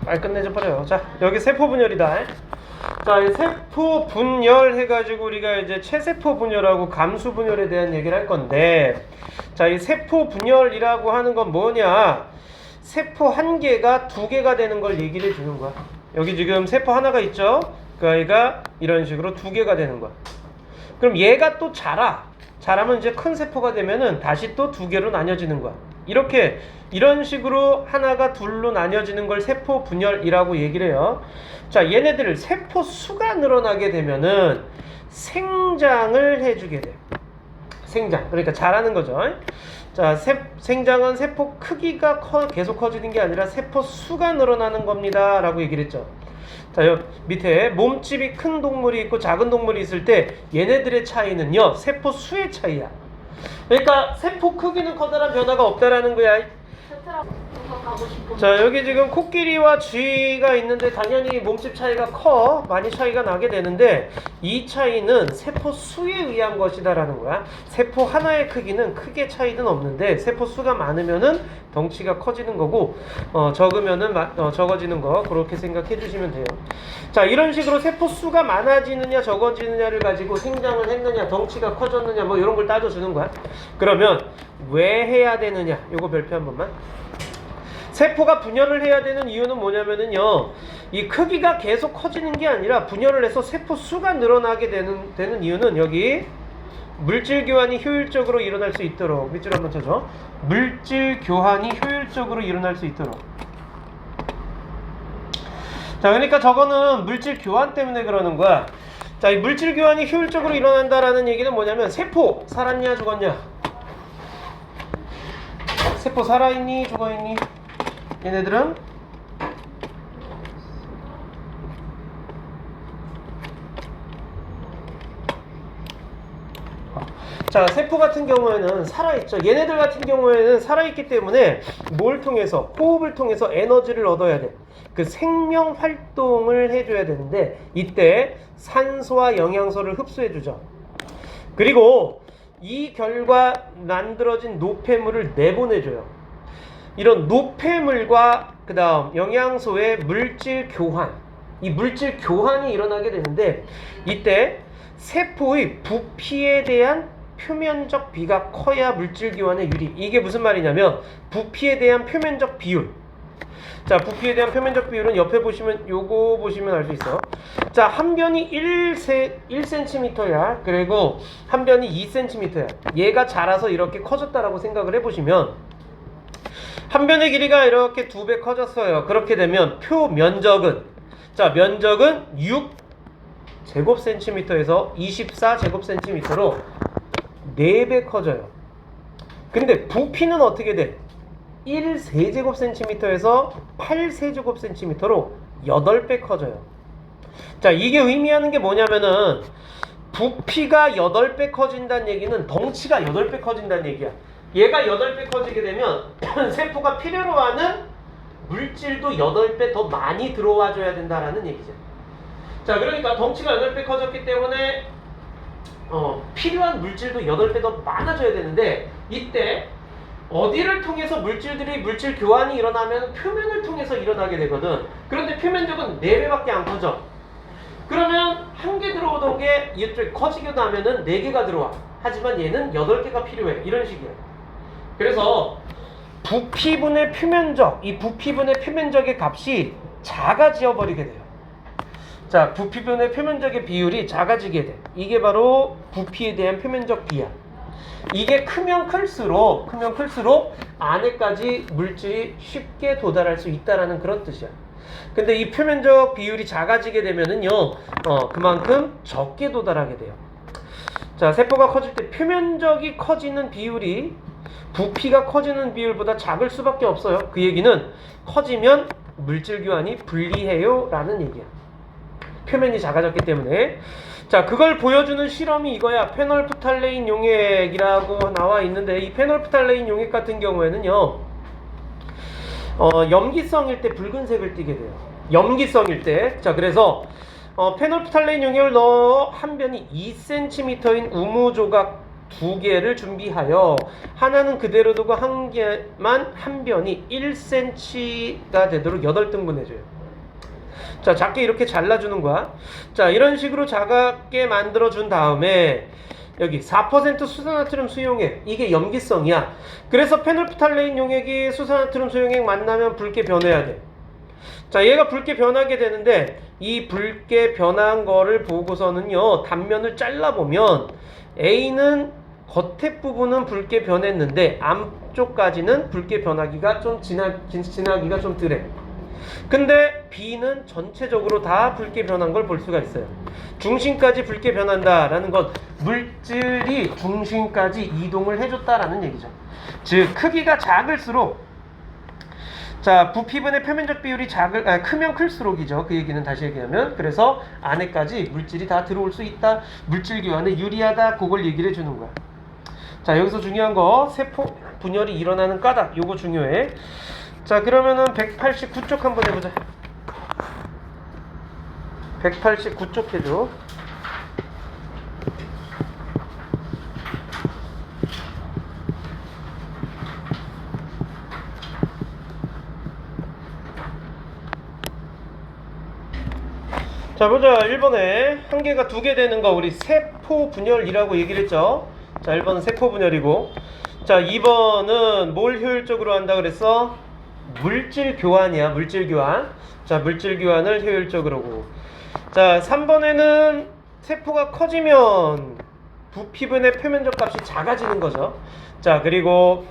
빨리 끝내줘 버려요. 자, 여기 세포 분열이다. 자, 이 세포 분열 해가지고 우리가 이제 체세포 분열하고 감수 분열에 대한 얘기를 할 건데, 자, 이 세포 분열이라고 하는 건 뭐냐? 세포 한 개가 두 개가 되는 걸 얘기를 해주는 거야. 여기 지금 세포 하나가 있죠? 그 아이가 이런 식으로 두 개가 되는 거야. 그럼 얘가 또 자라면 이제 큰 세포가 되면은 다시 또 두 개로 나뉘어지는 거야. 이런 식으로 하나가 둘로 나뉘어지는 걸 세포 분열이라고 얘기를 해요. 자, 얘네들을 세포 수가 늘어나게 되면은 생장을 해주게 돼. 생장. 그러니까 자라는 거죠. 자, 생장은 세포 크기가 계속 커지는 게 아니라 세포 수가 늘어나는 겁니다. 라고 얘기를 했죠. 자, 여기 밑에 몸집이 큰 동물이 있고 작은 동물이 있을 때 얘네들의 차이는요, 세포 수의 차이야. 그러니까 세포 크기는 커다란 변화가 없다라는 거야. 자, 여기 지금 코끼리와 쥐가 있는데 당연히 몸집 차이가 많이 차이가 나게 되는데, 이 차이는 세포 수에 의한 것이다라는 거야. 세포 하나의 크기는 크게 차이는 없는데 세포 수가 많으면은 덩치가 커지는 거고, 적으면은 적어지는 거, 그렇게 생각해 주시면 돼요. 자, 이런 식으로 세포 수가 많아지느냐 적어지느냐를 가지고 생장을 했느냐 덩치가 커졌느냐 뭐 이런 걸 따져주는 거야. 그러면 왜 해야 되느냐, 요거 별표 한 번만. 세포가 분열을 해야 되는 이유는 뭐냐면은요, 이 크기가 계속 커지는 게 아니라 분열을 해서 세포 수가 늘어나게 되는 이유는 여기 물질 교환이 효율적으로 일어날 수 있도록, 밑줄 한번 쳐줘. 물질 교환이 효율적으로 일어날 수 있도록. 자, 그러니까 저거는 물질 교환 때문에 그러는 거야. 자, 이 물질 교환이 효율적으로 일어난다라는 얘기는 뭐냐면, 세포 살았냐 죽었냐? 세포 살아있니 죽어있니? 얘네들은 자, 세포 같은 경우에는 살아있죠. 얘네들 같은 경우에는 살아있기 때문에 뭘 통해서? 호흡을 통해서 에너지를 얻어야 돼. 그 생명 활동을 해줘야 되는데, 이때 산소와 영양소를 흡수해주죠. 그리고 이 결과 만들어진 노폐물을 내보내줘요. 이런 노폐물과 그 다음 영양소의 물질 교환, 이 물질 교환이 일어나게 되는데, 이때 세포의 부피에 대한 표면적 비가 커야 물질 교환에 유리. 이게 무슨 말이냐면, 부피에 대한 표면적 비율. 자, 부피에 대한 표면적 비율은 옆에 보시면, 요거 보시면 알 수 있어. 자, 한 변이 1cm야. 그리고 한 변이 2cm야. 얘가 자라서 이렇게 커졌다라고 생각을 해보시면, 한 변의 길이가 이렇게 2배 커졌어요. 그렇게 되면 표면적은, 자, 면적은 6제곱센티미터에서 24제곱센티미터로 4배 커져요. 근데 부피는 어떻게 돼? 1세제곱센티미터에서 8세제곱센티미터로 8배 커져요. 자, 이게 의미하는 게 뭐냐면은, 부피가 8배 커진다는 얘기는 덩치가 8배 커진다는 얘기야. 얘가 8배 커지게 되면 세포가 필요로 하는 물질도 8배 더 많이 들어와 줘야 된다라는 얘기죠. 자, 그러니까 덩치가 8배 커졌기 때문에 필요한 물질도 8배 더 많아져야 되는데, 이때 어디를 통해서 물질 교환이 일어나면 표면을 통해서 일어나게 되거든. 그런데 표면적은 4배밖에 안 커져. 그러면 한 개 들어오던 게 이쪽에 커지게 나면은 4개가 들어와. 하지만 얘는 8개가 필요해. 이런 식이야. 그래서 부피분의 표면적, 이 부피분의 표면적의 값이 작아져 버리게 돼요. 자, 부피분의 표면적의 비율이 작아지게 돼. 이게 바로 부피에 대한 표면적 비야. 이게 크면 클수록 안에까지 물질이 쉽게 도달할 수 있다라는 그런 뜻이야. 근데 이 표면적 비율이 작아지게 되면은요, 그만큼 적게 도달하게 돼요. 자, 세포가 커질 때 표면적이 커지는 비율이 부피가 커지는 비율보다 작을 수밖에 없어요. 그 얘기는 커지면 물질 교환이 불리해요 라는 얘기야. 표면이 작아졌기 때문에. 자, 그걸 보여주는 실험이 이거야. 페놀프탈레인 용액이라고 나와 있는데, 이 페놀프탈레인 용액 같은 경우에는요, 염기성일 때 붉은색을 띠게 돼요. 염기성일 때. 자, 그래서 페놀프탈레인 용액을 넣어 한 변이 2cm인 우무 조각 2개를 준비하여, 하나는 그대로 두고 한 개만 한 변이 1cm가 되도록 8등분 해줘요. 자, 작게 이렇게 잘라주는 거야. 자, 이런 식으로 작게 만들어준 다음에 여기 4% 수산나트륨 수용액, 이게 염기성이야. 그래서 페놀프탈레인 용액이 수산나트륨 수용액 만나면 붉게 변해야 돼. 자, 얘가 붉게 변하게 되는데 이 붉게 변한 거를 보고서는요, 단면을 잘라보면 A는 겉에 부분은 붉게 변했는데 앞쪽까지는 붉게 변하기가 좀 지나기가 좀 덜해. 근데 B는 전체적으로 다 붉게 변한 걸 볼 수가 있어요. 중심까지 붉게 변한다라는 건 물질이 중심까지 이동을 해줬다라는 얘기죠. 즉 크기가 작을수록, 자, 부피분의 표면적 비율이 크면 클수록이죠. 그 얘기는 다시 얘기하면, 그래서 안에까지 물질이 다 들어올 수 있다, 물질 교환에 유리하다, 그걸 얘기를 해주는 거야. 자, 여기서 중요한 거 세포 분열이 일어나는 까닭, 요거 중요해. 자, 그러면은 189쪽 한번 해보자. 189쪽 해줘. 자, 보자. 1번에 한 개가 두 개 되는 거 우리 세포 분열이라고 얘기를 했죠. 자, 1번은 세포 분열이고, 자, 2번은 뭘 효율적으로 한다 그랬어? 물질 교환이야. 물질 교환. 자, 물질 교환을 효율적으로 하고, 자, 3번에는 세포가 커지면 부피분의 표면적 값이 작아지는 거죠. 자, 그리고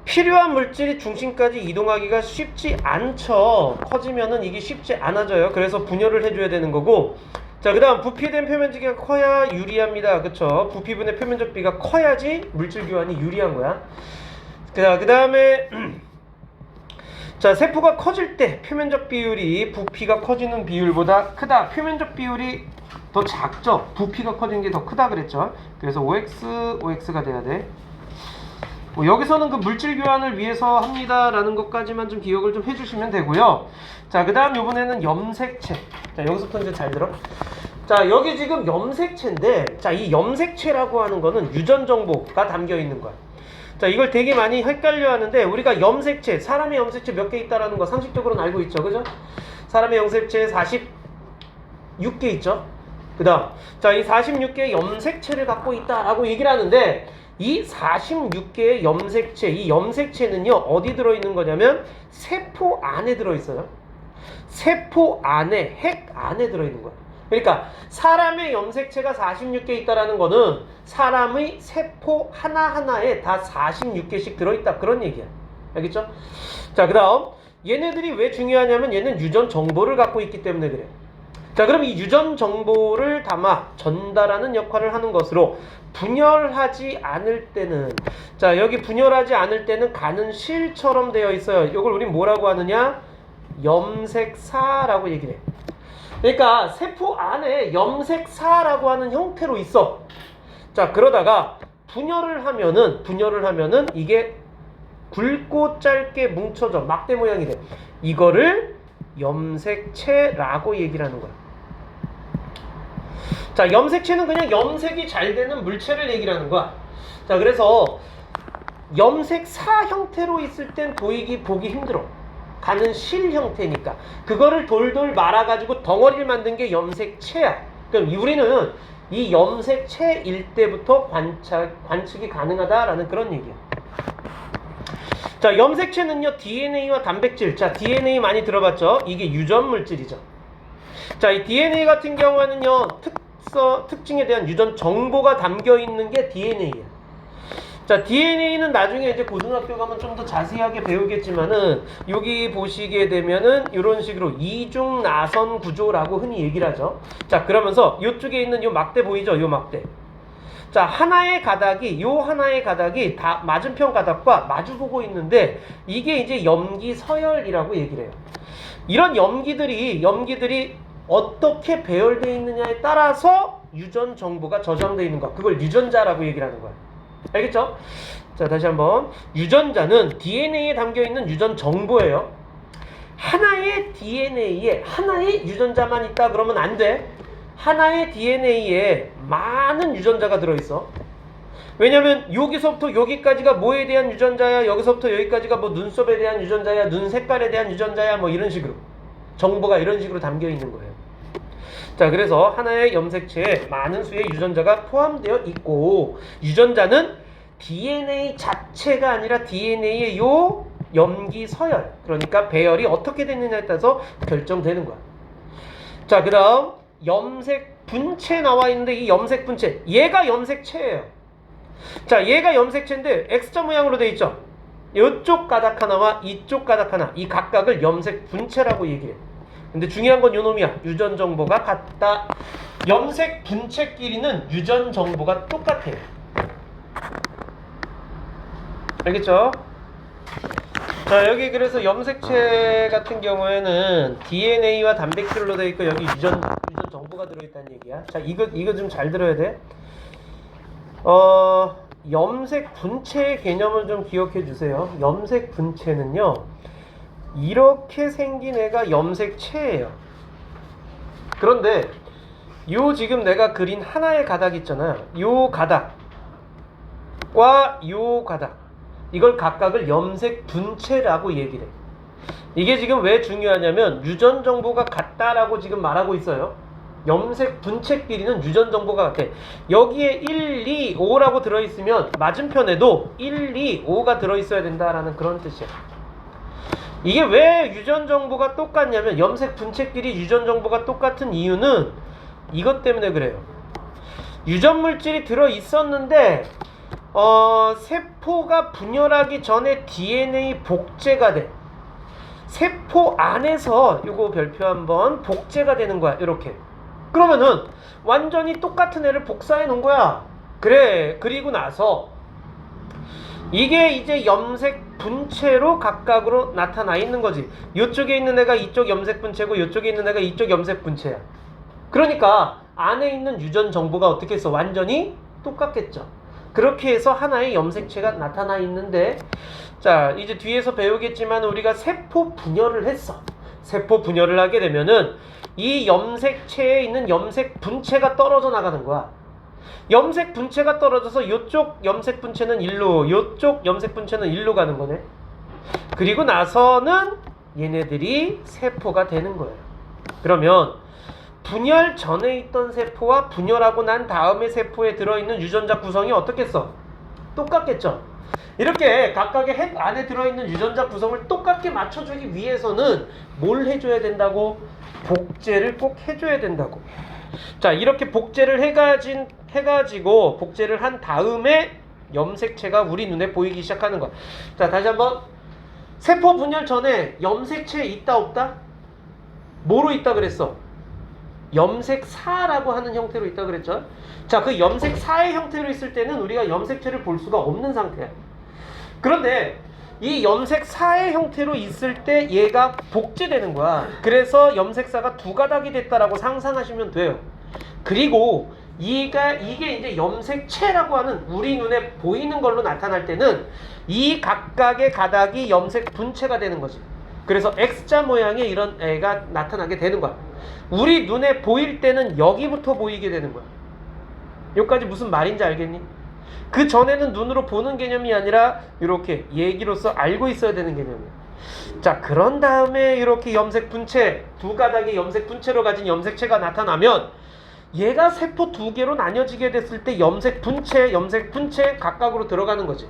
필요한 물질이 중심까지 이동하기가 쉽지 않죠. 커지면은 이게 쉽지 않아져요. 그래서 분열을 해줘야 되는 거고, 자, 그 다음 부피된 표면적이 커야 유리합니다. 그쵸? 부피분의 표면적 비가 커야지 물질 교환이 유리한 거야. 자, 그 다음에 자, 세포가 커질 때 표면적 비율이 부피가 커지는 비율보다 크다. 표면적 비율이 더 작죠. 부피가 커지는 게 더 크다 그랬죠. 그래서 OX가 돼야 돼. 여기서는 그 물질 교환을 위해서 합니다라는 것까지만 좀 기억을 좀 해주시면 되고요. 자, 그 다음 이번에는 염색체. 자, 여기서부터 이제 잘 들어. 자, 여기 지금 염색체인데, 자, 이 염색체라고 하는 거는 유전 정보가 담겨 있는 거야. 자, 이걸 되게 많이 헷갈려 하는데, 우리가 염색체, 사람의 염색체 몇 개 있다라는 거 상식적으로는 알고 있죠. 그죠? 사람의 염색체 46개 있죠. 그 다음, 자, 이 46개의 염색체를 갖고 있다라고 얘기를 하는데, 이 46개의 염색체, 이 염색체는요, 어디 들어있는 거냐면 세포 안에 들어있어요. 세포 안에, 핵 안에 들어있는 거야. 그러니까 사람의 염색체가 46개 있다라는 거는 사람의 세포 하나하나에 다 46개씩 들어있다, 그런 얘기야. 알겠죠? 자, 그 다음 얘네들이 왜 중요하냐면 얘는 유전 정보를 갖고 있기 때문에 그래. 자, 그럼 이 유전 정보를 담아 전달하는 역할을 하는 것으로, 분열하지 않을 때는, 자, 여기 분열하지 않을 때는 가는 실처럼 되어 있어요. 이걸 우리 뭐라고 하느냐? 염색사라고 얘기를 해. 그러니까 세포 안에 염색사라고 하는 형태로 있어. 자, 그러다가 분열을 하면은 이게 굵고 짧게 뭉쳐져 막대 모양이 돼. 이거를 염색체라고 얘기를 하는 거야. 자, 염색체는 그냥 염색이 잘 되는 물체를 얘기를 하는 거야. 자, 그래서 염색사 형태로 있을 땐 보기 힘들어. 가는 실 형태니까. 그거를 돌돌 말아가지고 덩어리를 만든 게 염색체야. 그럼 우리는 이 염색체일 때부터 관측이 가능하다라는 그런 얘기야. 자, 염색체는요, DNA와 단백질. 자, DNA 많이 들어봤죠? 이게 유전 물질이죠. 자, 이 DNA 같은 경우에는요, 특징에 대한 유전 정보가 담겨 있는 게 DNA야. 자, DNA는 나중에 이제 고등학교 가면 좀 더 자세하게 배우겠지만은, 여기 보시게 되면은 이런 식으로 이중 나선 구조라고 흔히 얘기를 하죠. 자, 그러면서 이쪽에 있는 요 막대 보이죠? 요 막대. 자, 하나의 가닥이 다 맞은편 가닥과 마주보고 있는데, 이게 이제 염기 서열이라고 얘기를 해요. 이런 염기들이 어떻게 배열되어 있느냐에 따라서 유전 정보가 저장되어 있는 거, 그걸 유전자라고 얘기를 하는 거야. 알겠죠? 자, 다시 한번. 유전자는 DNA에 담겨있는 유전 정보예요. 하나의 DNA에 하나의 유전자만 있다 그러면 안 돼. 하나의 DNA에 많은 유전자가 들어있어. 왜냐면 여기서부터 여기까지가 뭐에 대한 유전자야, 여기서부터 여기까지가 뭐 눈썹에 대한 유전자야, 눈 색깔에 대한 유전자야, 뭐 이런 식으로. 정보가 이런 식으로 담겨 있는 거예요. 자, 그래서 하나의 염색체에 많은 수의 유전자가 포함되어 있고, 유전자는 DNA 자체가 아니라 DNA의 요 염기 서열, 그러니까 배열이 어떻게 됐느냐에 따라서 결정되는 거야. 자, 그 다음 염색 분체 나와 있는데, 이 염색 분체, 얘가 염색체예요. 자, 얘가 염색체인데 X자 모양으로 돼 있죠. 이쪽 가닥 하나와 이쪽 가닥 하나, 이 각각을 염색 분체라고 얘기해. 근데 중요한 건 요놈이야. 유전 정보가 같다. 염색 분체끼리는 유전 정보가 똑같아요. 알겠죠? 자, 여기 그래서 염색체 같은 경우에는 DNA와 단백질로 되어 있고, 여기 유전 정보가 들어있다는 얘기야. 자, 이거 좀 잘 들어야 돼. 염색 분체의 개념을 좀 기억해 주세요. 염색 분체는요, 이렇게 생긴 애가 염색체예요. 그런데 요 지금 내가 그린 하나의 가닥 있잖아요. 요 가닥과 요 가닥, 이걸 각각을 염색 분체라고 얘기를 해. 이게 지금 왜 중요하냐면 유전 정보가 같다라고 지금 말하고 있어요. 염색 분체끼리는 유전 정보가 같아. 여기에 1, 2, 5라고 들어있으면 맞은편에도 1, 2, 5가 들어있어야 된다라는 그런 뜻이야. 이게 왜 유전 정보가 똑같냐면, 염색 분체끼리 유전 정보가 똑같은 이유는 이것 때문에 그래요. 유전 물질이 들어 있었는데 세포가 분열하기 전에 DNA 복제가 돼. 세포 안에서 요거 별표 한번 복제가 되는 거야. 이렇게. 그러면은 완전히 똑같은 애를 복사해 놓은 거야. 그래. 그리고 나서 이게 이제 염색 분체로 각각으로 나타나 있는 거지. 이쪽에 있는 애가 이쪽 염색 분체고, 이쪽에 있는 애가 이쪽 염색 분체야. 그러니까 안에 있는 유전 정보가 어떻게 해서 완전히 똑같겠죠. 그렇게 해서 하나의 염색체가 나타나 있는데, 자, 이제 뒤에서 배우겠지만 우리가 세포 분열을 했어. 세포 분열을 하게 되면은 이 염색체에 있는 염색 분체가 떨어져 나가는 거야. 염색 분체가 떨어져서 이쪽 염색 분체는 일로, 이쪽 염색 분체는 일로 가는 거네. 그리고 나서는 얘네들이 세포가 되는 거예요. 그러면 분열 전에 있던 세포와 분열하고 난 다음에 세포에 들어있는 유전자 구성이 어떻겠어? 똑같겠죠? 이렇게 각각의 핵 안에 들어있는 유전자 구성을 똑같게 맞춰주기 위해서는 뭘 해줘야 된다고? 복제를 꼭 해줘야 된다고. 자, 이렇게 복제를 해가지고 복제를 한 다음에 염색체가 우리 눈에 보이기 시작하는 거야. 자, 다시 한번. 세포 분열 전에 염색체 있다 없다? 뭐로 있다 그랬어? 염색사라고 하는 형태로 있다 그랬죠? 자, 그 염색사의 형태로 있을 때는 우리가 염색체를 볼 수가 없는 상태야. 그런데 이 염색사의 형태로 있을 때 얘가 복제되는 거야. 그래서 염색사가 두 가닥이 됐다라고 상상하시면 돼요. 그리고 이게 이제 염색체라고 하는 우리 눈에 보이는 걸로 나타날 때는 이 각각의 가닥이 염색 분체가 되는 거지. 그래서 X자 모양의 이런 애가 나타나게 되는 거야. 우리 눈에 보일 때는 여기부터 보이게 되는 거야. 여기까지 무슨 말인지 알겠니? 그 전에는 눈으로 보는 개념이 아니라 이렇게 얘기로서 알고 있어야 되는 개념이야. 자, 그런 다음에 이렇게 염색 분체, 두 가닥의 염색 분체로 가진 염색체가 나타나면 얘가 세포 두 개로 나뉘어지게 됐을 때 염색 분체 각각으로 들어가는 거지.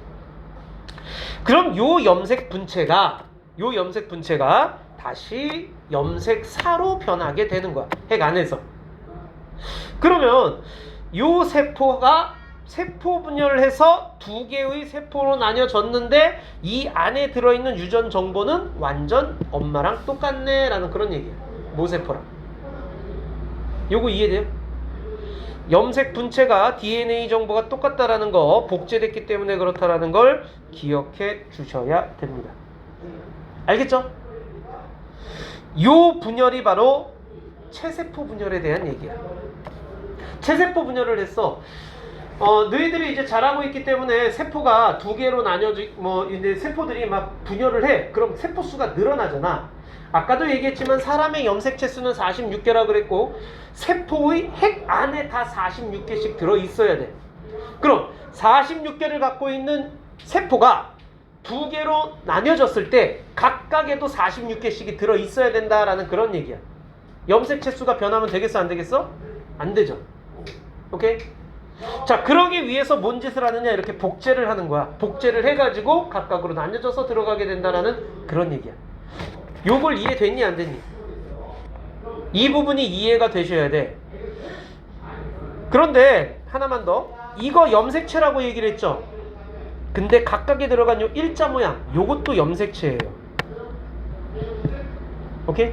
그럼 요 염색 분체가 다시 염색사로 변하게 되는 거야. 핵 안에서. 그러면 요 세포가 세포 분열을 해서 두 개의 세포로 나뉘어졌는데 이 안에 들어있는 유전 정보는 완전 엄마랑 똑같네 라는 그런 얘기야. 모세포랑. 요거 이해돼요? 염색 분체가 DNA 정보가 똑같다라는 거, 복제됐기 때문에 그렇다라는 걸 기억해 주셔야 됩니다. 알겠죠? 요 분열이 바로 체세포 분열에 대한 얘기야. 체세포 분열을 했어. 너희들이 이제 자라고 있기 때문에 세포가 두 개로 이제 세포들이 막 분열을 해. 그럼 세포 수가 늘어나잖아. 아까도 얘기했지만 사람의 염색체 수는 46개라 그랬고 세포의 핵 안에 다 46개씩 들어 있어야 돼. 그럼 46개를 갖고 있는 세포가 두 개로 나뉘어졌을 때 각각에도 46개씩이 들어있어야 된다라는 그런 얘기야. 염색체 수가 변하면 되겠어 안 되겠어? 안 되죠. 오케이? 자, 그러기 위해서 뭔 짓을 하느냐, 이렇게 복제를 하는 거야. 복제를 해가지고 각각으로 나뉘어져서 들어가게 된다라는 그런 얘기야. 요걸 이해됐니 안 됐니? 이 부분이 이해가 되셔야 돼. 그런데 하나만 더, 이거 염색체라고 얘기를 했죠. 근데 각각에 들어간 요 일자 모양, 요것도 염색체예요. 오케이?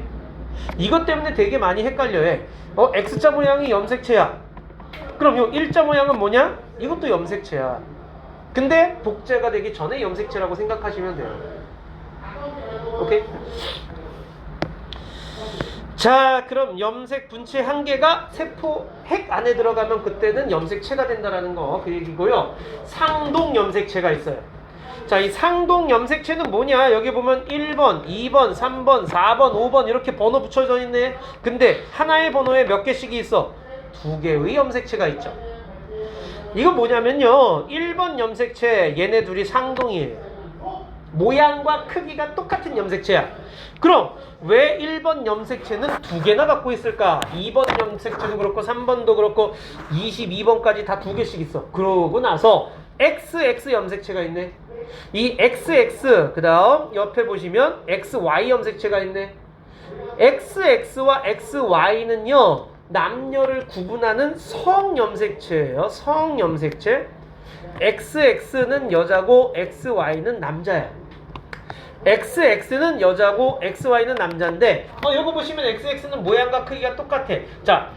이것 때문에 되게 많이 헷갈려해. X자 모양이 염색체야. 그럼 요 일자 모양은 뭐냐? 이것도 염색체야. 근데 복제가 되기 전에 염색체라고 생각하시면 돼요. 오케이? 자, 그럼 염색 분체 한 개가 세포 핵 안에 들어가면 그때는 염색체가 된다라는 거, 그 얘기고요. 상동 염색체가 있어요. 자, 이 상동 염색체는 뭐냐? 여기 보면 1번, 2번, 3번, 4번, 5번 이렇게 번호 붙여져 있네. 근데 하나의 번호에 몇 개씩이 있어? 두 개의 염색체가 있죠. 이건 뭐냐면요, 1번 염색체, 얘네 둘이 상동이에요. 모양과 크기가 똑같은 염색체야. 그럼 왜 1번 염색체는 두 개나 갖고 있을까? 2번 염색체도 그렇고 3번도 그렇고 22번까지 다 두 개씩 있어. 그러고 나서 XX 염색체가 있네. 이 XX, 그 다음 옆에 보시면 XY 염색체가 있네. XX와 XY는요, 남녀를 구분하는 성염색체예요. 성염색체. XX는 여자고 XY는 남자야. XX는 여자고 XY는 남자인데, 이거 보시면 XX는 모양과 크기가 똑같아. 자,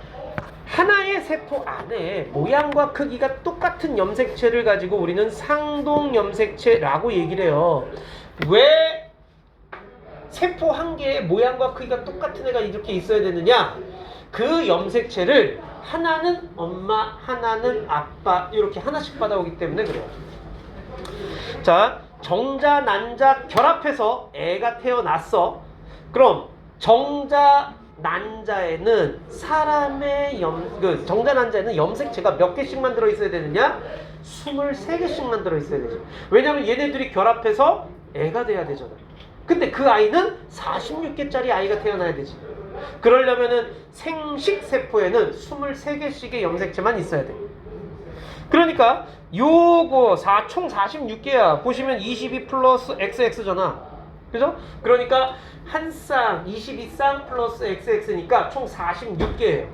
하나의 세포 안에 모양과 크기가 똑같은 염색체를 가지고 우리는 상동 염색체라고 얘기를 해요. 왜 세포 한 개의 모양과 크기가 똑같은 애가 이렇게 있어야 되느냐? 그 염색체를 하나는 엄마, 하나는 아빠, 이렇게 하나씩 받아오기 때문에 그래요. 자, 정자, 난자 결합해서 애가 태어났어. 그럼 정자, 난자에는 사람의 정자, 난자에는 염색체가 몇 개씩만 들어있어야 되느냐? 23개씩만 들어있어야 되죠. 왜냐면 얘네들이 결합해서 애가 돼야 되잖아. 근데 그 아이는 46개짜리 아이가 태어나야 되지. 그러려면은 생식세포에는 23개씩의 염색체만 있어야 돼. 그러니까 요거 총 46개야. 보시면 22 플러스 XX잖아. 그죠? 그러니까 한 쌍 22쌍 플러스 XX니까 총 46개예요.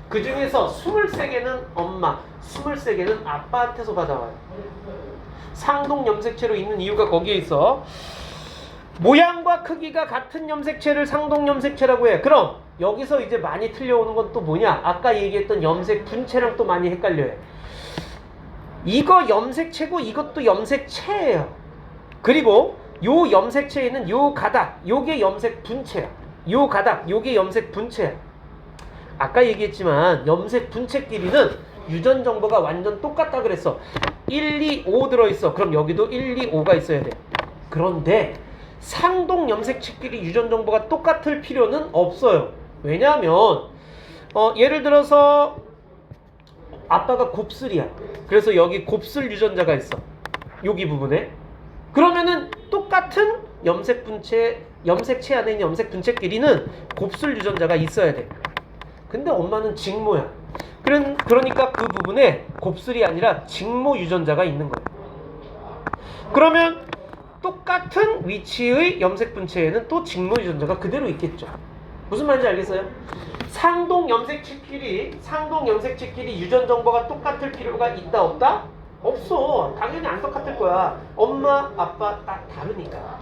그 중에서 23개는 엄마, 23개는 아빠한테서 받아와요. 상동 염색체로 있는 이유가 거기에 있어. 모양과 크기가 같은 염색체를 상동 염색체라고 해. 그럼 여기서 이제 많이 틀려오는 건 또 뭐냐? 아까 얘기했던 염색 분체랑 또 많이 헷갈려해. 이거 염색체고 이것도 염색체예요. 그리고 요 염색체에는 요 가닥, 요게 염색 분체야. 요 가닥, 요게 염색 분체야. 아까 얘기했지만 염색 분체끼리는 유전 정보가 완전 똑같다 그랬어. 1, 2, 5 들어있어. 그럼 여기도 1, 2, 5가 있어야 돼. 그런데 상동 염색체끼리 유전 정보가 똑같을 필요는 없어요. 왜냐하면 예를 들어서 아빠가 곱슬이야. 그래서 여기 곱슬 유전자가 있어. 여기 부분에. 그러면은 똑같은 염색체 안에 있는 염색 분체끼리는 곱슬 유전자가 있어야 돼. 근데 엄마는 직모야. 그러니까 그 부분에 곱슬이 아니라 직모 유전자가 있는 거야. 그러면 똑같은 위치의 염색 분체에는 또 직모 유전자가 그대로 있겠죠. 무슨 말인지 알겠어요? 상동 염색체끼리 유전 정보가 똑같을 필요가 있다 없다? 없어. 당연히 안 똑같을 거야. 엄마, 아빠 딱 다르니까.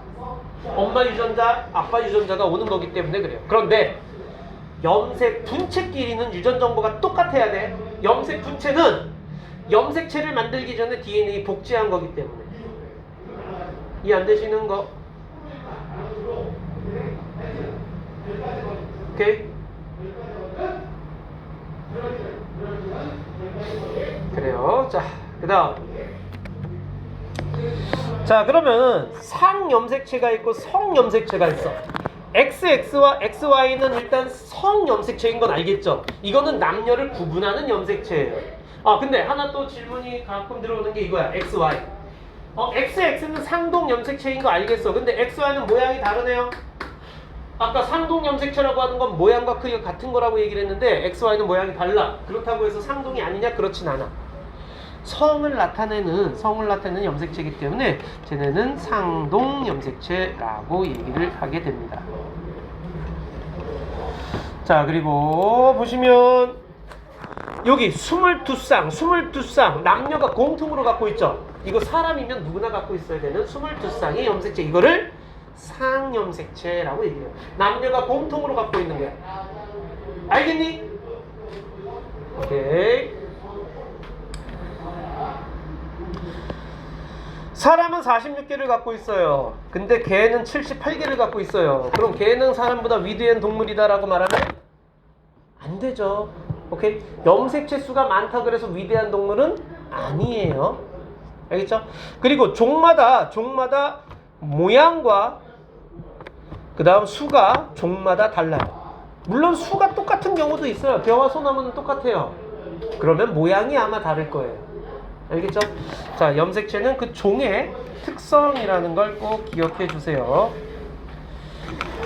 엄마 유전자, 아빠 유전자가 오는 거기 때문에 그래요. 그런데 염색 분체끼리는 유전 정보가 똑같아야 돼. 염색 분체는 염색체를 만들기 전에 DNA 복제한 거기 때문에. 이해 안 되시는 거? 오케이? 그래요. 자, 그 다음. 자, 그러면 상염색체가 있고 성염색체가 있어. XX와 XY는 일단 성염색체인 건 알겠죠? 이거는 남녀를 구분하는 염색체예요. 근데 하나 또 질문이 가끔 들어오는 게 이거야. XY. XX는 상동 염색체인 거 알겠어. 근데 XY는 모양이 다르네요. 아까 상동 염색체라고 하는 건 모양과 크기가 같은 거라고 얘기를 했는데 XY는 모양이 달라. 그렇다고 해서 상동이 아니냐? 그렇진 않아. 성을 나타내는 염색체이기 때문에 쟤네는 상동 염색체라고 얘기를 하게 됩니다. 자, 그리고 보시면 여기 22쌍 남녀가 공통으로 갖고 있죠. 이거 사람이면 누구나 갖고 있어야 되는 22쌍의 염색체, 이거를 상염색체라고 얘기해요. 남녀가 공통으로 갖고 있는 거야. 알겠니? 오케이. 사람은 46개를 갖고 있어요. 근데 개는 78개를 갖고 있어요. 그럼 개는 사람보다 위대한 동물이다라고 말하면 안 되죠. 오케이? 염색체 수가 많다 그래서 위대한 동물은 아니에요. 알겠죠? 그리고 종마다 모양과 그 다음 수가 종마다 달라요. 물론 수가 똑같은 경우도 있어요. 벼와 소나무는 똑같아요. 그러면 모양이 아마 다를 거예요. 알겠죠? 자, 염색체는 그 종의 특성이라는 걸 꼭 기억해 주세요.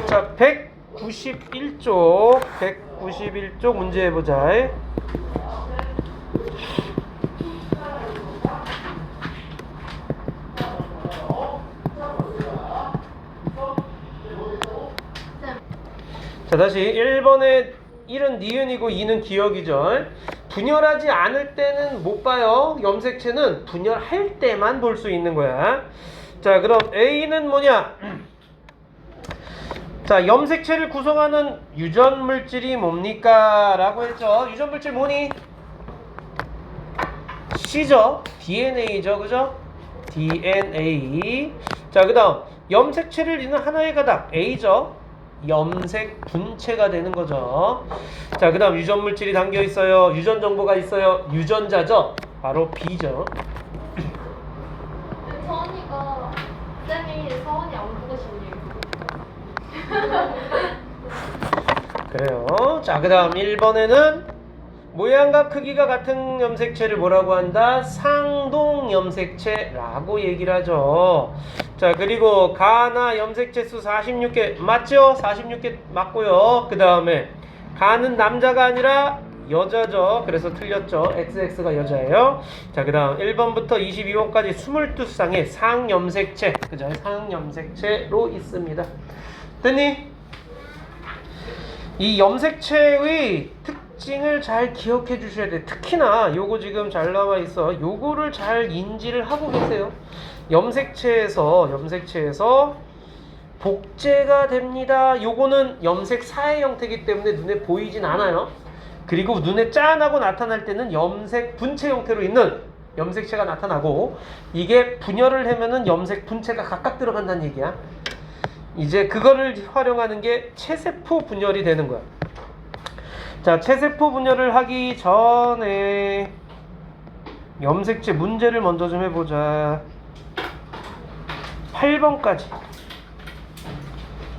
자, 191쪽 문제 해보자. 자, 다시 1번에 1은 니은이고 2는 기억이죠. 분열하지 않을 때는 못 봐요. 염색체는 분열할 때만 볼 수 있는 거야. 자, 그럼 A는 뭐냐? 자, 염색체를 구성하는 유전물질이 뭡니까? 라고 했죠. 유전물질 뭐니? C죠. DNA죠. 그죠? DNA. 자, 그 다음 염색체를 잇는 하나의 가닥 A죠. 염색 분체가 되는 거죠. 자, 그 다음 유전물질이 담겨 있어요. 유전 정보가 있어요. 유전자죠. 바로 B죠. 서원이가 쌤이 서원이 안 보고 싶네요. 그래요. 자, 그 다음 1번에는 모양과 크기가 같은 염색체를 뭐라고 한다? 상동 염색체라고 얘기를 하죠. 자, 그리고 가나 염색체 수 46개 맞죠? 46개 맞고요. 그 다음에 가는 남자가 아니라 여자죠. 그래서 틀렸죠. XX가 여자예요. 자, 그 다음 1번부터 22번까지 22쌍의 상염색체, 그죠? 상염색체로 있습니다. 됐니? 이 염색체의 특징을 잘 기억해 주셔야 돼. 특히나 요거 지금 잘 나와 있어. 요거를 잘 인지를 하고 계세요. 염색체에서 복제가 됩니다. 요거는 염색사의 형태이기 때문에 눈에 보이진 않아요. 그리고 눈에 짠하고 나타날 때는 염색 분체 형태로 있는 염색체가 나타나고, 이게 분열을 하면은 염색 분체가 각각 들어간다는 얘기야. 이제 그거를 활용하는 게 체세포 분열이 되는 거야. 자, 체세포 분열을 하기 전에 염색체 문제를 먼저 좀 해보자. 8번까지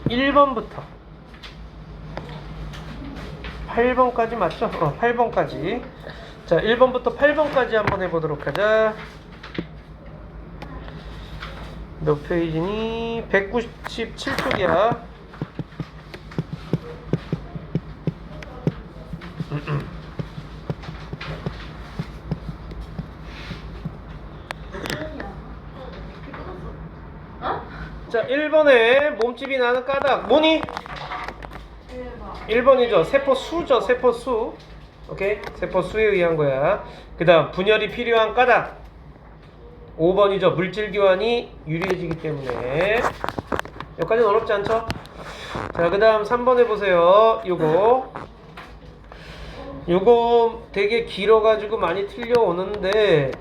1번부터 8번까지 맞죠? 8번까지. 자, 1번부터 8번까지 한번 해보도록 하자. 몇 페이지니? 197쪽이야. 자, 1번에 몸집이 나는 까닭 뭐니? 1번이죠. 세포수죠. 세포수. 오케이? 세포수에 의한 거야. 그 다음 분열이 필요한 까닭 5번이죠. 물질 교환이 유리해지기 때문에. 여기까지는 어렵지 않죠? 자, 그 다음 3번 해보세요. 요거 되게 길어가지고 많이 틀려오는데,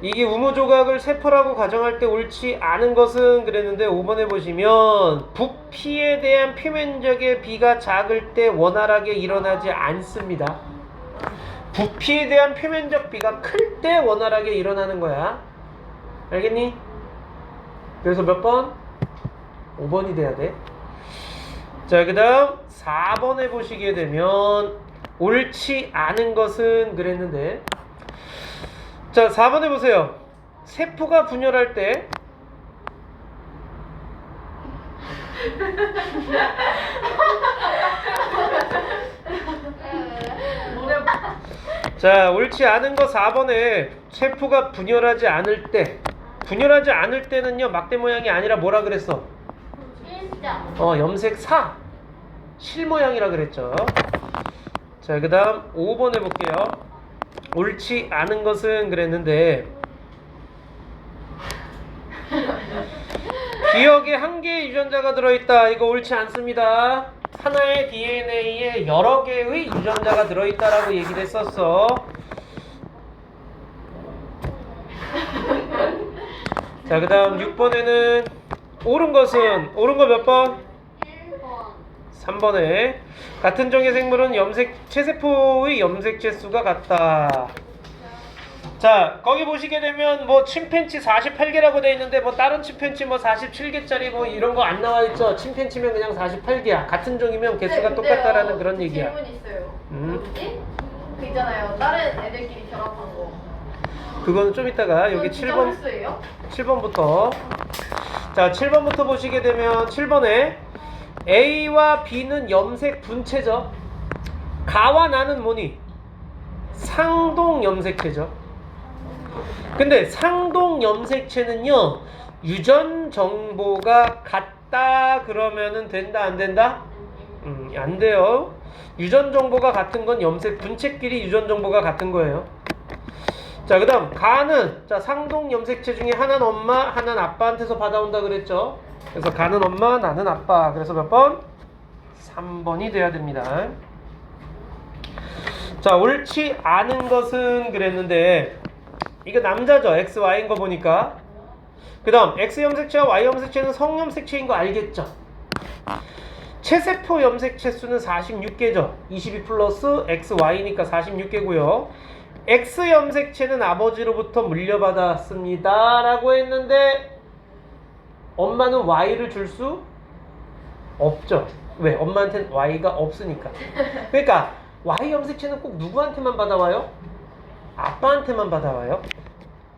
이게 우무조각을 세포라고 가정할 때 옳지 않은 것은 그랬는데, 5번에 보시면 부피에 대한 표면적의 비가 작을 때 원활하게 일어나지 않습니다. 부피에 대한 표면적 비가 클 때 원활하게 일어나는 거야. 알겠니? 그래서 몇 번? 5번이 돼야 돼. 자, 그 다음 4번에 보시게 되면 옳지 않은 것은 그랬는데, 자, 4번에 보세요. 세포가 분열할 때 자, 옳지 않은 거 4번에 세포가 분열하지 않을 때, 분열하지 않을 때는요 막대 모양이 아니라 뭐라 그랬어? 일자. 염색4 실 모양이라 그랬죠. 자, 그 다음 5번 해볼게요. 옳지 않은 것은 그랬는데 기억에 한 개의 유전자가 들어있다. 이거 옳지 않습니다. 하나의 DNA에 여러 개의 유전자가 들어있다라고 얘기를 했었어. 자, 그 다음 6번에는 옳은 것은, 옳은 거 몇 번? 1번. 3번에 같은 종의 생물은 체세포의 염색체 수가 같다. 자, 거기 보시게 되면 뭐 침팬치 48개라고 돼 있는데 뭐 다른 침팬치 뭐 47개짜리 뭐 이런 거 안 나와 있죠. 침팬치면 그냥 48개야. 같은 종이면 개수가 똑같다라는 그런 얘기야. 질문 있어요. 음. 그 있잖아요. 다른 애들끼리 결합한 거. 그거는 좀 이따가 여기 진짜 7번 홀수예요? 7번부터. 자, 7번부터 보시게 되면 7번에 A와 B는 염색 분체죠. 가와 나는 뭐니? 상동 염색체죠. 근데 상동 염색체는요 유전 정보가 같다 그러면은 된다 안 된다? 안 돼요. 유전 정보가 같은 건 염색 분체끼리 유전 정보가 같은 거예요. 자, 그 다음 가는, 자, 상동 염색체 중에 하나는 엄마 하나는 아빠한테서 받아온다 그랬죠. 그래서 가는 엄마 나는 아빠. 그래서 몇 번? 3번이 돼야 됩니다. 자, 옳지 않은 것은 그랬는데 이거 남자죠. X, Y인 거 보니까. 그 다음 X 염색체와 Y 염색체는 성염색체인 거 알겠죠? 체세포 염색체 수는 46개죠. 22 플러스 X, Y니까 46개고요. X 염색체는 아버지로부터 물려받았습니다 라고 했는데 엄마는 Y를 줄 수 없죠. 왜? 엄마한테는 Y가 없으니까. 그러니까 Y 염색체는 꼭 누구한테만 받아와요? 아빠한테만 받아와요.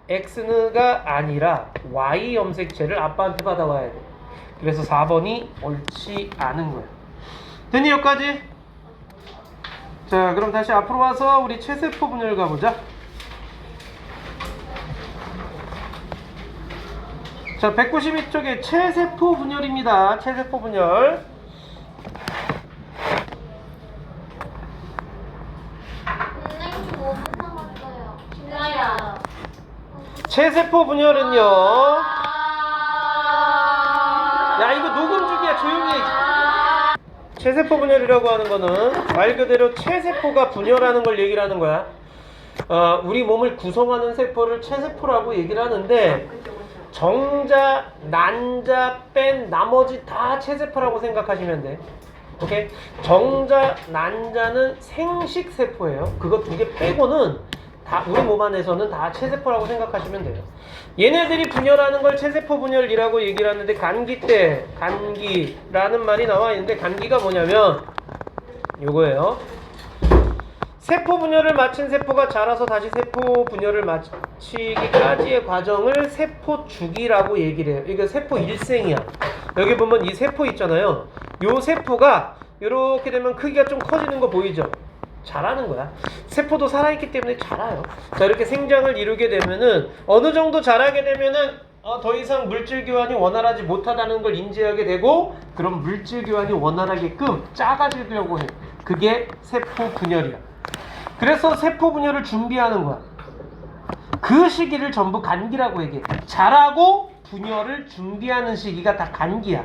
X가 아니라 Y 염색체를 아빠한테 받아와야 돼. 그래서 4번이 옳지 않은 거야. 됐니 여기까지? 자, 그럼 다시 앞으로 와서 우리 체세포 분열 가보자. 자, 192쪽에 체세포 분열입니다. 체세포 분열. 선생님 5분 남았어요. 진짜야. 체세포 분열은요. 야, 이거 녹음 중이야. 조용히 해. 체세포 분열이라고 하는 거는 말 그대로 체세포가 분열하는 걸 얘기를 하는 거야. 우리 몸을 구성하는 세포를 체세포라고 얘기를 하는데 정자, 난자 뺀 나머지 다 체세포라고 생각하시면 돼. 오케이? 정자, 난자는 생식세포예요. 그거 두 개 빼고는 다 우리 몸 안에서는 다 체세포라고 생각하시면 돼요. 얘네들이 분열하는 걸 체세포 분열이라고 얘기를 하는데 간기 때 간기라는 말이 나와 있는데 간기가 뭐냐면 요거예요. 세포 분열을 마친 세포가 자라서 다시 세포 분열을 마치기까지의 과정을 세포 주기라고 얘기를 해요. 이거 세포 일생이야. 여기 보면 이 세포 있잖아요. 요 세포가 이렇게 되면 크기가 좀 커지는 거 보이죠? 자라는 거야. 세포도 살아있기 때문에 자라요. 자, 이렇게 생장을 이루게 되면은 어느 정도 자라게 되면은 더 이상 물질 교환이 원활하지 못하다는 걸 인지하게 되고 그럼 물질 교환이 원활하게끔 작아지려고 해. 그게 세포 분열이야. 그래서 세포 분열을 준비하는 거야. 그 시기를 전부 간기라고 얘기해. 자라고 분열을 준비하는 시기가 다 간기야.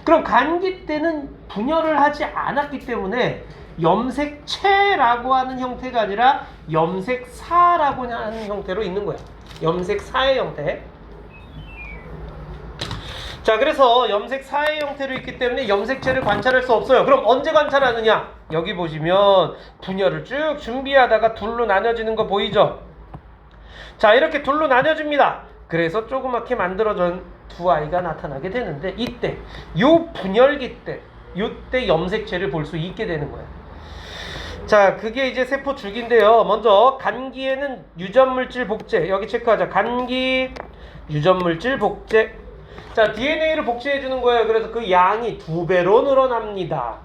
그럼 간기 때는 분열을 하지 않았기 때문에 염색체라고 하는 형태가 아니라 염색사라고 하는 형태로 있는 거야. 염색사의 형태. 자, 그래서 염색사의 형태로 있기 때문에 염색체를 관찰할 수 없어요. 그럼 언제 관찰하느냐? 여기 보시면 분열을 쭉 준비하다가 둘로 나눠지는 거 보이죠? 자, 이렇게 둘로 나눠집니다. 그래서 조그맣게 만들어진 두 아이가 나타나게 되는데 이때 요 분열기 때 요때 염색체를 볼 수 있게 되는 거야. 자, 그게 이제 세포 주기인데요. 먼저 간기에는 유전물질 복제. 여기 체크하자. 간기 유전물질 복제. 자, DNA를 복제해 주는 거예요. 그래서 그 양이 2배로 늘어납니다.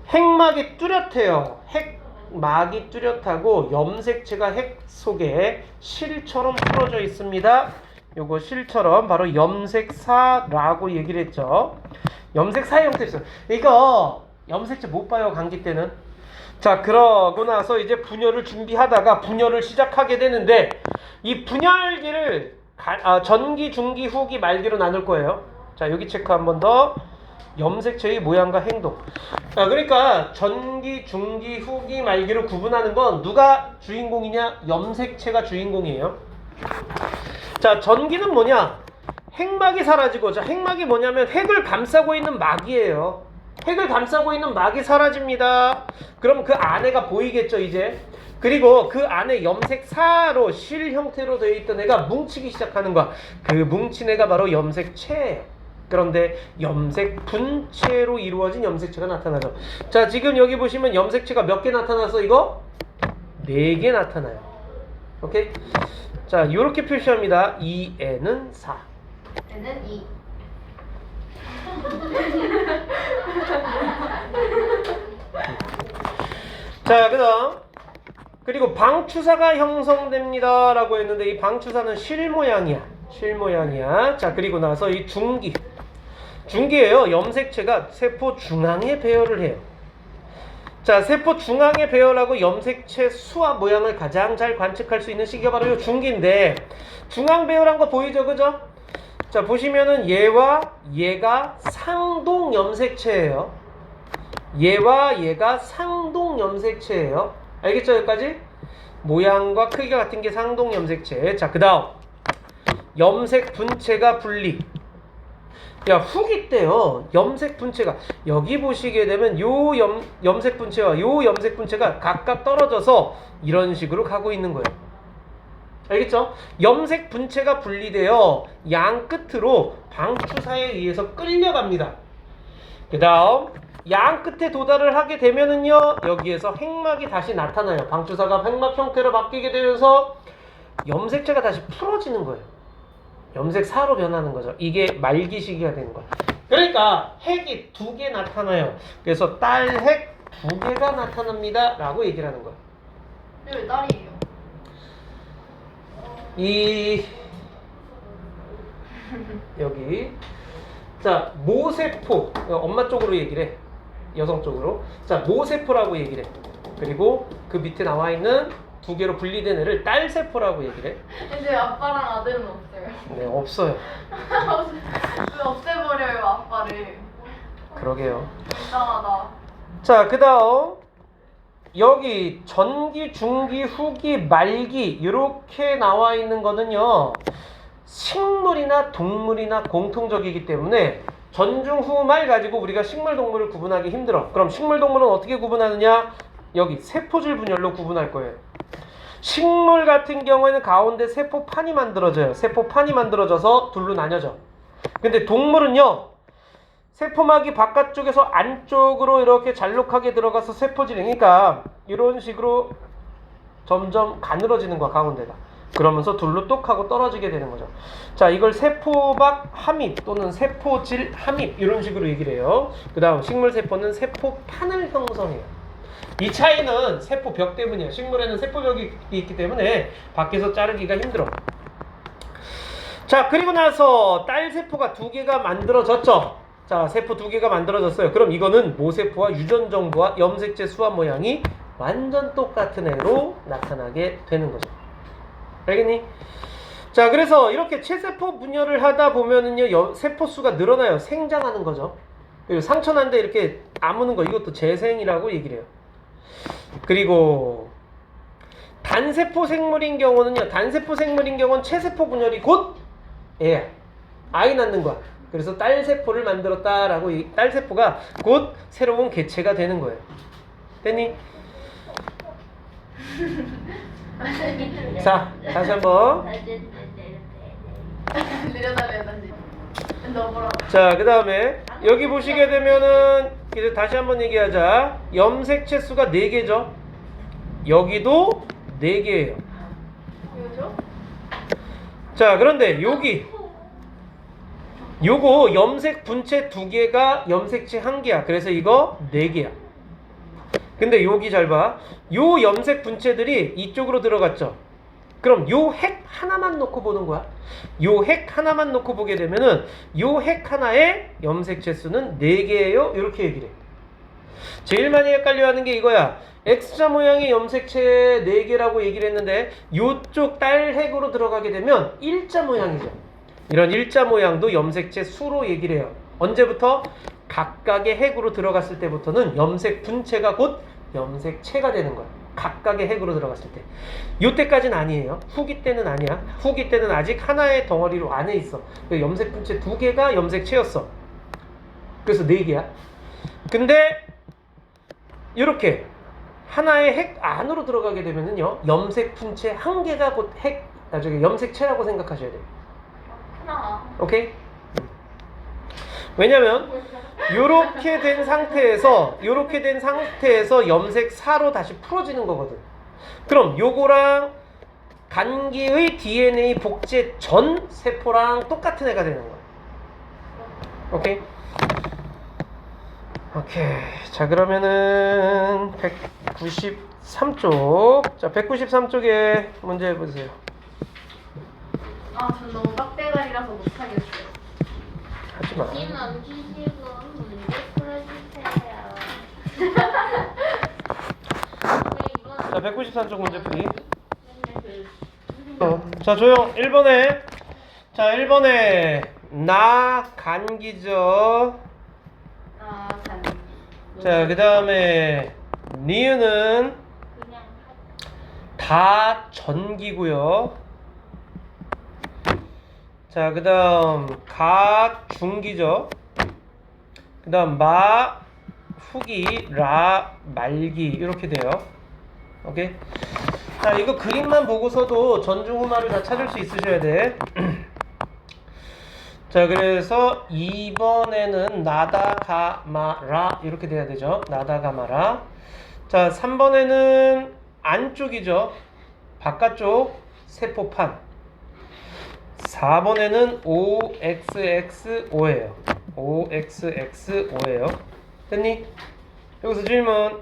핵막이 뚜렷해요. 핵막이 뚜렷하고 염색체가 핵 속에 실처럼 풀어져 있습니다. 요거 실처럼 바로 염색사라고 얘기를 했죠. 염색사의 형태 있어요. 이거 염색체 못 봐요, 감기 때는. 자, 그러고 나서 이제 분열을 준비하다가 분열을 시작하게 되는데 이 분열기를 전기, 중기, 후기, 말기로 나눌 거예요. 자, 여기 체크 한 번 더. 염색체의 모양과 행동. 그러니까 전기, 중기, 후기, 말기로 구분하는 건 누가 주인공이냐? 염색체가 주인공이에요. 자, 전기는 뭐냐? 핵막이 사라지고, 자, 핵막이 뭐냐면 핵을 감싸고 있는 막이에요. 핵을 감싸고 있는 막이 사라집니다. 그럼 그 안에가 보이겠죠, 이제? 그리고 그 안에 염색사로 실 형태로 되어 있던 애가 뭉치기 시작하는 거야. 그 뭉친 애가 바로 염색체예요. 그런데 염색 분체로 이루어진 염색체가 나타나죠. 자, 지금 여기 보시면 염색체가 몇 개 나타났어, 이거? 4개 나타나요. 오케이? 자, 이렇게 표시합니다. 2N은 4. N은 2. 자, 그리고 방추사가 형성됩니다 라고 했는데 이 방추사는 실 모양이야. 자, 그리고 나서 이 중기예요. 염색체가 세포 중앙에 배열을 해요. 자, 세포 중앙에 배열하고 염색체 수와 모양을 가장 잘 관측할 수 있는 시기가 바로 이 중기인데, 중앙 배열한 거 보이죠, 그죠? 자, 보시면은 얘와 얘가 상동 염색체예요. 얘와 얘가 상동 염색체예요. 알겠죠, 여기까지? 모양과 크기가 같은 게 상동 염색체. 자, 그 다음 염색 분체가 분리. 야, 후기 때요, 염색 분체가 여기 보시게 되면 요 염색 분체와 요 염색 분체가 각각 떨어져서 이런 식으로 가고 있는 거예요. 알겠죠? 염색 분체가 분리되어 양 끝으로 방추사에 의해서 끌려갑니다. 그 다음 양 끝에 도달을 하게 되면은요, 여기에서 핵막이 다시 나타나요. 방추사가 핵막 형태로 바뀌게 되면서 염색체가 다시 풀어지는 거예요. 염색사로 변하는 거죠. 이게 말기 시기가 되는 거야. 그러니까 핵이 2개 나타나요. 그래서 딸핵 2개가 나타납니다 라고 얘기를 하는 거야. 근데 왜 딸이에요? 여기 자, 모세포, 엄마 쪽으로 얘기를 해. 여성 쪽으로. 자, 모세포라고 얘기를 해. 그리고 그 밑에 나와 있는 2개로 분리된 애를 딸세포라고 얘기를 해. 근데 아빠랑 아들은 없어요. 네, 없어요. 왜 없애버려요, 아빠를? 그러게요. 이상하다. 자, 그 다음 여기 전기, 중기, 후기, 말기 이렇게 나와 있는 거는요, 식물이나 동물이나 공통적이기 때문에 전중, 후, 말 가지고 우리가 식물, 동물을 구분하기 힘들어. 그럼 식물, 동물은 어떻게 구분하느냐? 여기 세포질 분열로 구분할 거예요. 식물 같은 경우에는 가운데 세포판이 만들어져요. 세포판이 만들어져서 둘로 나뉘어져. 근데 동물은요, 세포막이 바깥쪽에서 안쪽으로 이렇게 잘록하게 들어가서 세포질이, 그러니까 이런 식으로 점점 가늘어지는 거야, 가운데가. 그러면서 둘로 똑 하고 떨어지게 되는 거죠. 자, 이걸 세포막 함입 또는 세포질 함입 이런 식으로 얘기를 해요. 그 다음 식물 세포는 세포판을 형성해요. 이 차이는 세포벽 때문이야. 식물에는 세포벽이 있기 때문에 밖에서 자르기가 힘들어. 자, 그리고 나서 딸세포가 2개가 만들어졌죠. 자, 세포 2개가 만들어졌어요. 그럼 이거는 모세포와 유전 정보와 염색체 수와 모양이 완전 똑같은 애로 나타나게 되는 거죠. 알겠니? 자, 그래서 이렇게 체세포 분열을 하다 보면은요, 세포 수가 늘어나요. 생장하는 거죠. 그리고 상처 난데 이렇게 아무는 거, 이것도 재생이라고 얘기를 해요. 그리고 단세포 생물인 경우는요, 단세포 생물인 경우는 체세포 분열이 곧 아이 낳는 거야. 그래서 딸세포를 만들었다라고, 딸세포가 곧 새로운 개체가 되는 거예요. 됐니? 자, 다시 한번. 내려달래, 다시. 너 뭐라고? 자, 그 다음에 여기 보시게 되면은 이제 다시 한번 얘기하자. 염색체 수가 4개죠. 여기도 4개예요. 왜죠? 자, 그런데 여기 요거 염색 분체 2개가 염색체 1개야. 그래서 이거 4개야. 근데 여기 잘 봐. 요 염색 분체들이 이쪽으로 들어갔죠. 그럼 요 핵 하나만 놓고 보는 거야. 요 핵 하나만 놓고 보게 되면은 요 핵 하나의 염색체 수는 4개예요. 이렇게 얘기를 해. 제일 많이 헷갈려하는 게 이거야. X자 모양의 염색체 4개라고 얘기를 했는데 요쪽 딸 핵으로 들어가게 되면 일자 모양이죠. 이런 일자 모양도 염색체 수로 얘기를 해요. 언제부터? 각각의 핵으로 들어갔을 때부터는 염색 분체가 곧 염색체가 되는 거야. 각각의 핵으로 들어갔을 때. 요때까지는 아니에요. 후기 때는 아니야. 후기 때는 아직 하나의 덩어리로 안에 있어. 염색 분체 2개가 염색체였어. 그래서 4개야. 근데 이렇게 하나의 핵 안으로 들어가게 되면은요, 염색 분체 1개가 곧 염색체라고 생각하셔야 돼요. 하나. 오케이? 왜냐면 요렇게 된 상태에서 염색4로 다시 풀어지는 거거든. 그럼 요거랑 간기의 DNA 복제 전 세포랑 똑같은 애가 되는 거야. 오케이? 오케이. 자, 그러면은 193쪽. 자, 193쪽에 문제 해보세요. 아, 전 너무 빡대가리라서 못하겠어요. 하지 마. 힘 넘기시고 문제 풀어주세요. 자, 193쪽 문제 풀이. 그 자, 조용. 1번에. 자, 1번에 나 간기죠. 아, 간. 자, 그 다음에 니은은 그냥 다 전기고요. 자, 그 다음 가 중기죠. 그 다음 마 후기, 라 말기 이렇게 돼요. 오케이. 자, 이거 그림만 보고서도 전중후마를 다 찾을 수 있으셔야 돼. 자, 그래서 2번에는 나다 가마라 이렇게 돼야 되죠. 나다 가마라. 자, 3번에는 안쪽이죠. 바깥쪽 세포판. 4번에는 OXX5예요. OXX5예요. 됐니? 여기서 질문.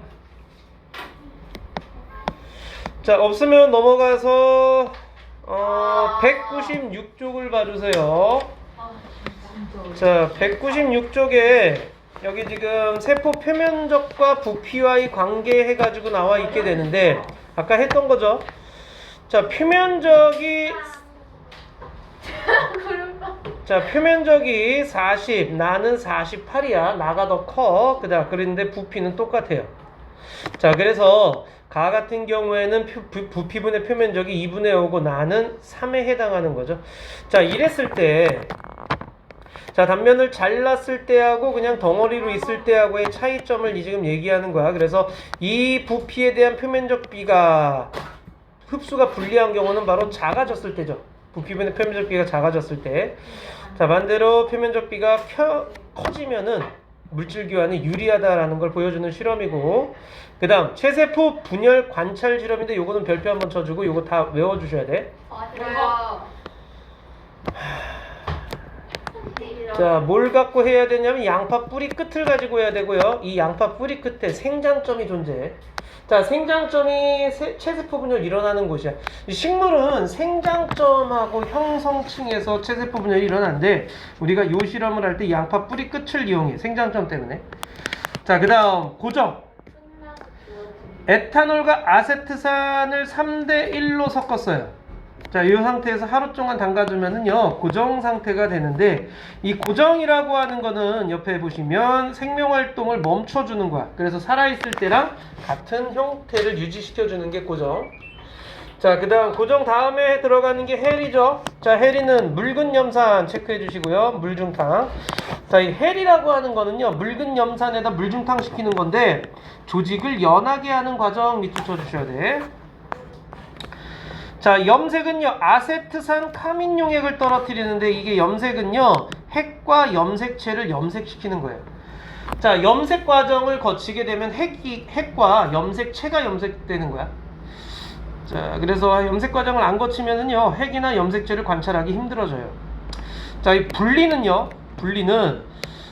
자, 없으면 넘어가서 196쪽을 봐주세요. 자, 196쪽에 여기 지금 세포 표면적과 부피와의 관계 해가지고 나와 있게 되는데 아까 했던 거죠. 자, 표면적이 40, 나는 48이야. 나가 더 커. 그런데 부피는 똑같아요. 자, 그래서 가 같은 경우에는 부피분의 표면적이 2분의 5고 나는 3에 해당하는 거죠. 자, 이랬을 때 자, 단면을 잘랐을 때하고 그냥 덩어리로 있을 때하고의 차이점을 지금 얘기하는 거야. 그래서 이 부피에 대한 표면적 비가 흡수가 불리한 경우는 바로 작아졌을 때죠. 부피분의 표면적 비가 작아졌을 때. 자, 반대로 표면적 비가 커지면은 물질 교환이 유리하다라는 걸 보여주는 실험이고, 그 다음 체세포 분열 관찰 실험인데 요거는 별표 한번 쳐주고 요거 다 외워주셔야 돼. 아, 그래요. 자, 뭘 갖고 해야 되냐면 양파 뿌리 끝을 가지고 해야 되고요. 이 양파 뿌리 끝에 생장점이 존재해. 자, 생장점이 체세포 분열 일어나는 곳이야. 식물은 생장점하고 형성층에서 체세포 분열이 일어나는데 우리가 요 실험을 할 때 양파 뿌리 끝을 이용해. 생장점 때문에. 자, 그 다음 고정. 에탄올과 아세트산을 3대1로 섞었어요. 자, 이 상태에서 하루 동안 담가두면은요, 고정 상태가 되는데, 이 고정이라고 하는 거는 옆에 보시면 생명활동을 멈춰주는 거야. 그래서 살아있을 때랑 같은 형태를 유지시켜주는 게 고정. 자, 그 다음 고정 다음에 들어가는 게 해리죠. 자, 해리는 묽은 염산 체크해 주시고요. 물중탕. 자, 이 해리라고 하는 거는요, 묽은 염산에다 물중탕 시키는 건데, 조직을 연하게 하는 과정 밑줄 쳐주셔야 돼. 자, 염색은요, 아세트산 카민용액을 떨어뜨리는데 이게 염색은요, 핵과 염색체를 염색시키는 거예요. 자, 염색 과정을 거치게 되면 핵과 염색체가 염색되는 거야. 자, 그래서 염색 과정을 안 거치면은요, 핵이나 염색체를 관찰하기 힘들어져요. 자, 이 분리는요, 분리는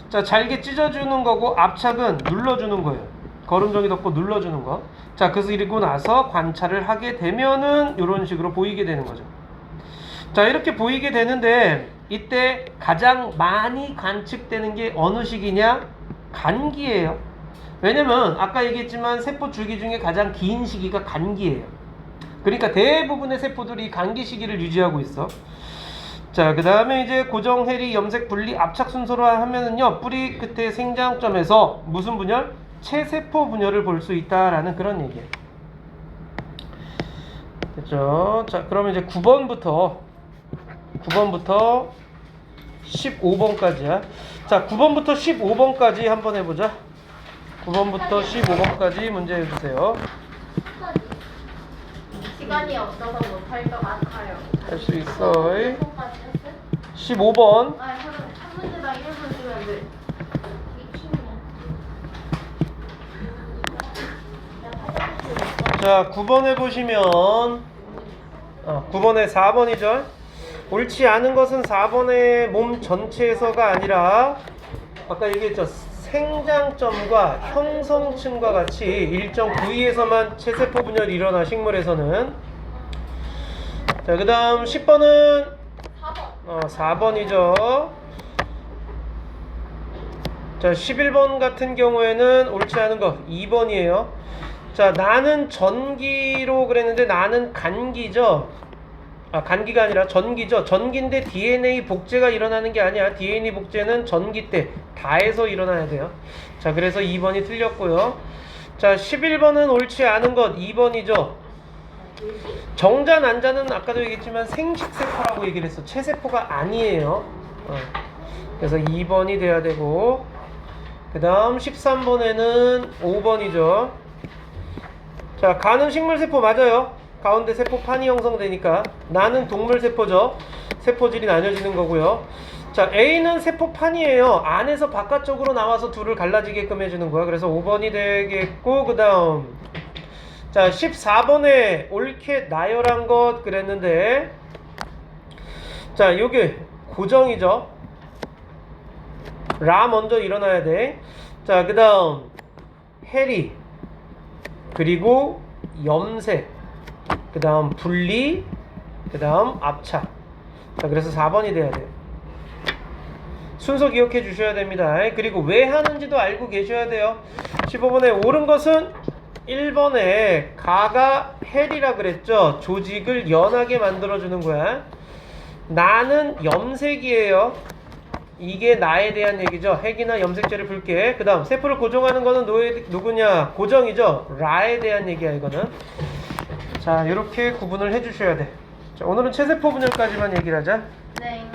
자, 잘게 찢어주는 거고 압착은 눌러주는 거예요. 거름종이 덮고 눌러주는 거. 자, 그리고 나서 관찰을 하게 되면은 이런 식으로 보이게 되는 거죠. 자, 이렇게 보이게 되는데 이때 가장 많이 관측되는 게 어느 시기냐? 간기예요. 왜냐면 아까 얘기했지만 세포 주기 중에 가장 긴 시기가 간기예요. 그러니까 대부분의 세포들이 간기 시기를 유지하고 있어. 자, 그 다음에 이제 고정, 해리, 염색, 분리, 압착 순서로 하면은요, 뿌리 끝에 생장점에서 무슨 분열? 체세포 분열을 볼 수 있다라는 그런 얘기예요. 됐죠? 자, 그러면 이제 9번부터 15번까지야. 자, 9번부터 15번까지 한번 해보자. 9번부터 15번까지 문제 해주세요. 시간이 없어서 못할 것 같아요. 할 수 있어. 손까지 했어요? 15번. 아, 한 문제당 1분 주면 돼. 자, 9번에 보시면 9번에 4번이죠. 옳지 않은 것은 4번의 몸 전체에서가 아니라 아까 얘기했죠. 생장점과 형성층과 같이 일정 부위에서만 체세포 분열이 일어나, 식물에서는. 자, 그 다음 10번은 4번이죠. 자, 11번 같은 경우에는 옳지 않은 거 2번이에요. 자, 나는 전기로 그랬는데 나는 간기죠. 간기가 아니라 전기죠. 전기인데 DNA 복제가 일어나는 게 아니야. DNA 복제는 전기 때 다해서 일어나야 돼요. 자, 그래서 2번이 틀렸고요. 자, 11번은 옳지 않은 것 2번이죠. 정자 난자는 아까도 얘기했지만 생식세포라고 얘기를 했어. 체세포가 아니에요. 그래서 2번이 돼야 되고, 그 다음 13번에는 5번이죠. 자, 간은 식물세포 맞아요. 가운데 세포판이 형성되니까. 나는 동물세포죠. 세포질이 나뉘어지는 거고요. 자, A는 세포판이에요. 안에서 바깥쪽으로 나와서 둘을 갈라지게끔 해주는 거야. 그래서 5번이 되겠고, 그 다음 자, 14번에 옳게 나열한 것 그랬는데, 자, 요게 고정이죠. 라 먼저 일어나야 돼. 자, 그 다음 해리, 그리고 염색, 그 다음 분리, 그 다음 압착. 자, 그래서 4번이 돼야 돼요. 순서 기억해 주셔야 됩니다. 그리고 왜 하는지도 알고 계셔야 돼요. 15번에 옳은 것은 1번에 가가 헬이라 그랬죠. 조직을 연하게 만들어주는 거야. 나는 염색이에요. 이게 나에 대한 얘기죠. 핵이나 염색제를 불게. 그 다음 세포를 고정하는 거는 누구냐? 고정이죠. 라에 대한 얘기야 이거는. 자, 이렇게 구분을 해주셔야 돼. 자, 오늘은 체세포 분열까지만 얘기를 하자. 네.